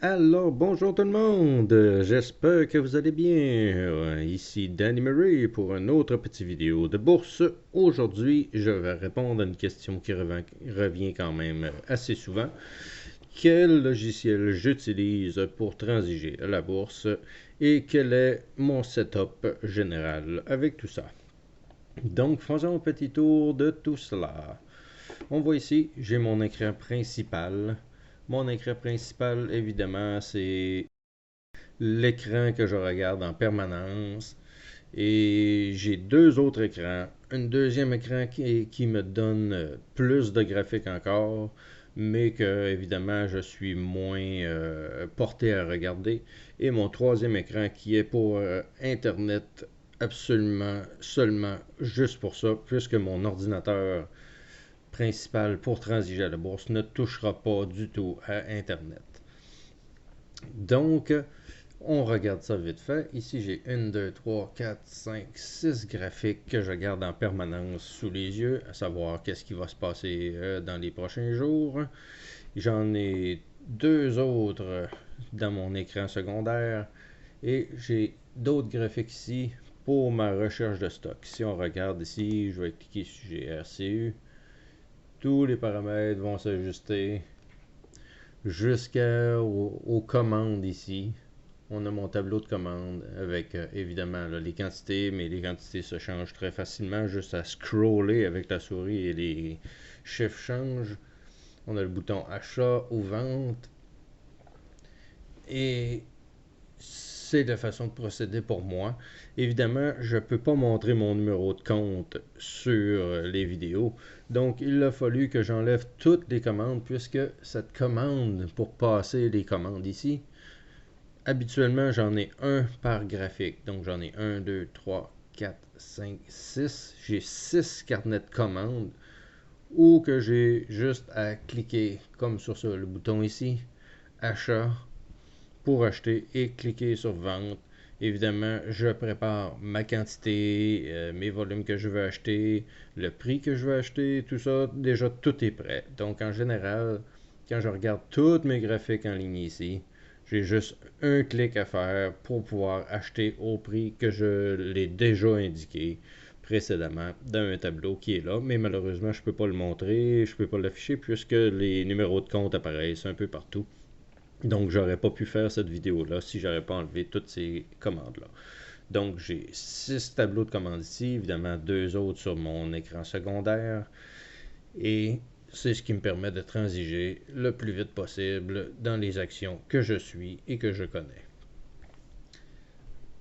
Alors, bonjour tout le monde, j'espère que vous allez bien. Ici Danny Murray pour une autre petite vidéo de bourse. Aujourd'hui, je vais répondre à une question qui revient quand même assez souvent. Quel logiciel j'utilise pour transiger à la bourse et quel est mon setup général avec tout ça? Donc, faisons un petit tour de tout cela. On voit ici, j'ai mon écran principal. Mon écran principal, évidemment, c'est l'écran que je regarde en permanence. Et j'ai deux autres écrans. Un deuxième écran qui me donne plus de graphiques encore, mais que évidemment je suis moins porté à regarder. Et mon troisième écran qui est pour Internet absolument seulement juste pour ça, puisque mon ordinateur principal pour transiger à la bourse ne touchera pas du tout à Internet. Donc, on regarde ça vite fait. Ici, j'ai 1, 2, 3, 4, 5, 6 graphiques que je garde en permanence sous les yeux, à savoir qu'est-ce qui va se passer dans les prochains jours. J'en ai deux autres dans mon écran secondaire et j'ai d'autres graphiques ici pour ma recherche de stock. Si on regarde ici, je vais cliquer sur GRCU. Tous les paramètres vont s'ajuster jusqu'aux commandes ici. On a mon tableau de commande avec évidemment là, les quantités, mais les quantités se changent très facilement juste à scroller avec la souris et les chiffres changent. On a le bouton achat ou vente et c'est la façon de procéder pour moi. Évidemment, je ne peux pas montrer mon numéro de compte sur les vidéos. Donc, il a fallu que j'enlève toutes les commandes puisque cette commande pour passer les commandes ici, habituellement, j'en ai un par graphique. Donc, j'en ai 1, 2, 3, 4, 5, 6. J'ai 6 carnets de commandes ou que j'ai juste à cliquer comme sur ça, le bouton ici, achat, pour acheter et cliquer sur vente. Évidemment, je prépare ma quantité, mes volumes que je veux acheter, le prix que je veux acheter, tout ça, déjà tout est prêt. Donc en général, quand je regarde tous mes graphiques en ligne ici, j'ai juste un clic à faire pour pouvoir acheter au prix que je l'ai déjà indiqué précédemment dans un tableau qui est là, mais malheureusement je ne peux pas le montrer, je ne peux pas l'afficher puisque les numéros de compte apparaissent un peu partout. Donc, j'aurais pas pu faire cette vidéo-là si j'aurais pas enlevé toutes ces commandes-là. Donc, j'ai 6 tableaux de commandes ici, évidemment deux autres sur mon écran secondaire, et c'est ce qui me permet de transiger le plus vite possible dans les actions que je suis et que je connais.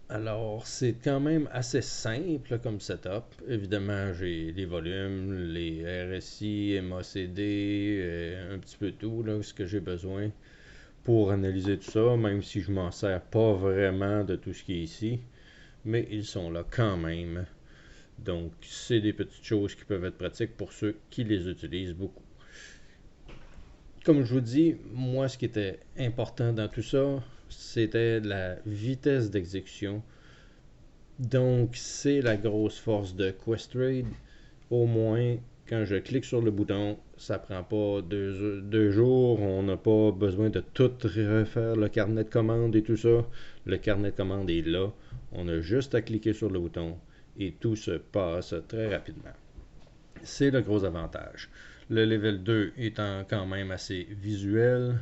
Alors, c'est quand même assez simple comme setup. Évidemment, j'ai les volumes, les RSI, MACD, un petit peu tout, là, ce que j'ai besoin pour analyser tout ça, même si je m'en sers pas vraiment de tout ce qui est ici, mais ils sont là quand même. Donc, c'est des petites choses qui peuvent être pratiques pour ceux qui les utilisent beaucoup. Comme je vous dis, moi, ce qui était important dans tout ça, c'était la vitesse d'exécution. Donc, c'est la grosse force de Questrade. Au moins, quand je clique sur le bouton, ça prend pas deux jours. On n'a pas besoin de tout refaire le carnet de commande et tout ça. Le carnet de commande est là. On a juste à cliquer sur le bouton et tout se passe très rapidement. C'est le gros avantage. Le level 2 étant quand même assez visuel,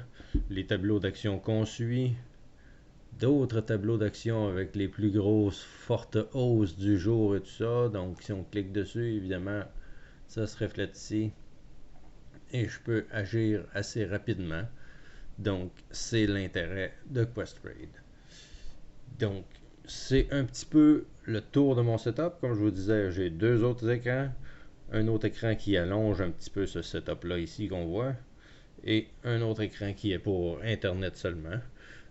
les tableaux d'action qu'on suit, d'autres tableaux d'action avec les plus grosses fortes hausses du jour et tout ça. Donc si on clique dessus, évidemment, ça se reflète ici et je peux agir assez rapidement. Donc c'est l'intérêt de Questrade. Donc c'est un petit peu le tour de mon setup. Comme je vous disais, j'ai deux autres écrans. Un autre écran qui allonge un petit peu ce setup là ici qu'on voit. Et un autre écran qui est pour Internet seulement.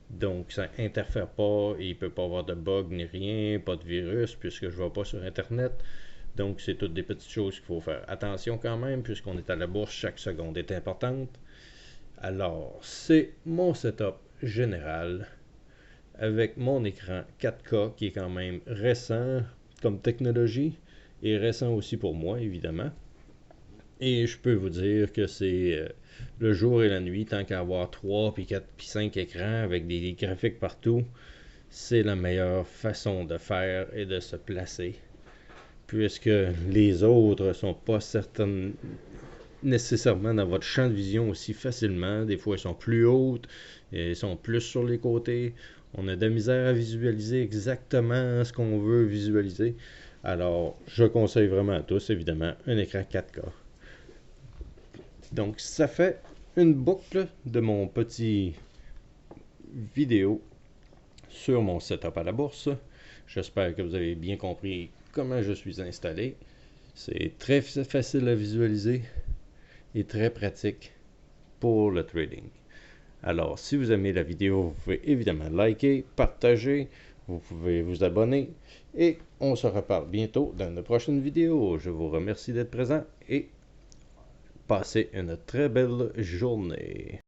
Donc ça interfère pas et il peut pas avoir de bug ni rien, pas de virus puisque je ne vais pas sur Internet. Donc c'est toutes des petites choses qu'il faut faire attention quand même puisqu'on est à la bourse, chaque seconde est importante. Alors c'est mon setup général avec mon écran 4K qui est quand même récent comme technologie et récent aussi pour moi évidemment. Et je peux vous dire que c'est le jour et la nuit, tant qu'à avoir 3, puis 4, puis 5 écrans avec des graphiques partout, c'est la meilleure façon de faire et de se placer. Puisque les autres sont pas certaines nécessairement dans votre champ de vision aussi facilement. Des fois, elles sont plus hautes, elles sont plus sur les côtés. On a de la misère à visualiser exactement ce qu'on veut visualiser. Alors, je conseille vraiment à tous, évidemment, un écran 4K. Donc, ça fait une boucle de mon petit vidéo sur mon setup à la bourse. J'espère que vous avez bien compris comment je suis installé. C'est très facile à visualiser et très pratique pour le trading. Alors, si vous aimez la vidéo, vous pouvez évidemment liker, partager, vous pouvez vous abonner et on se reparle bientôt dans une prochaine vidéo. Je vous remercie d'être présent et passez une très belle journée.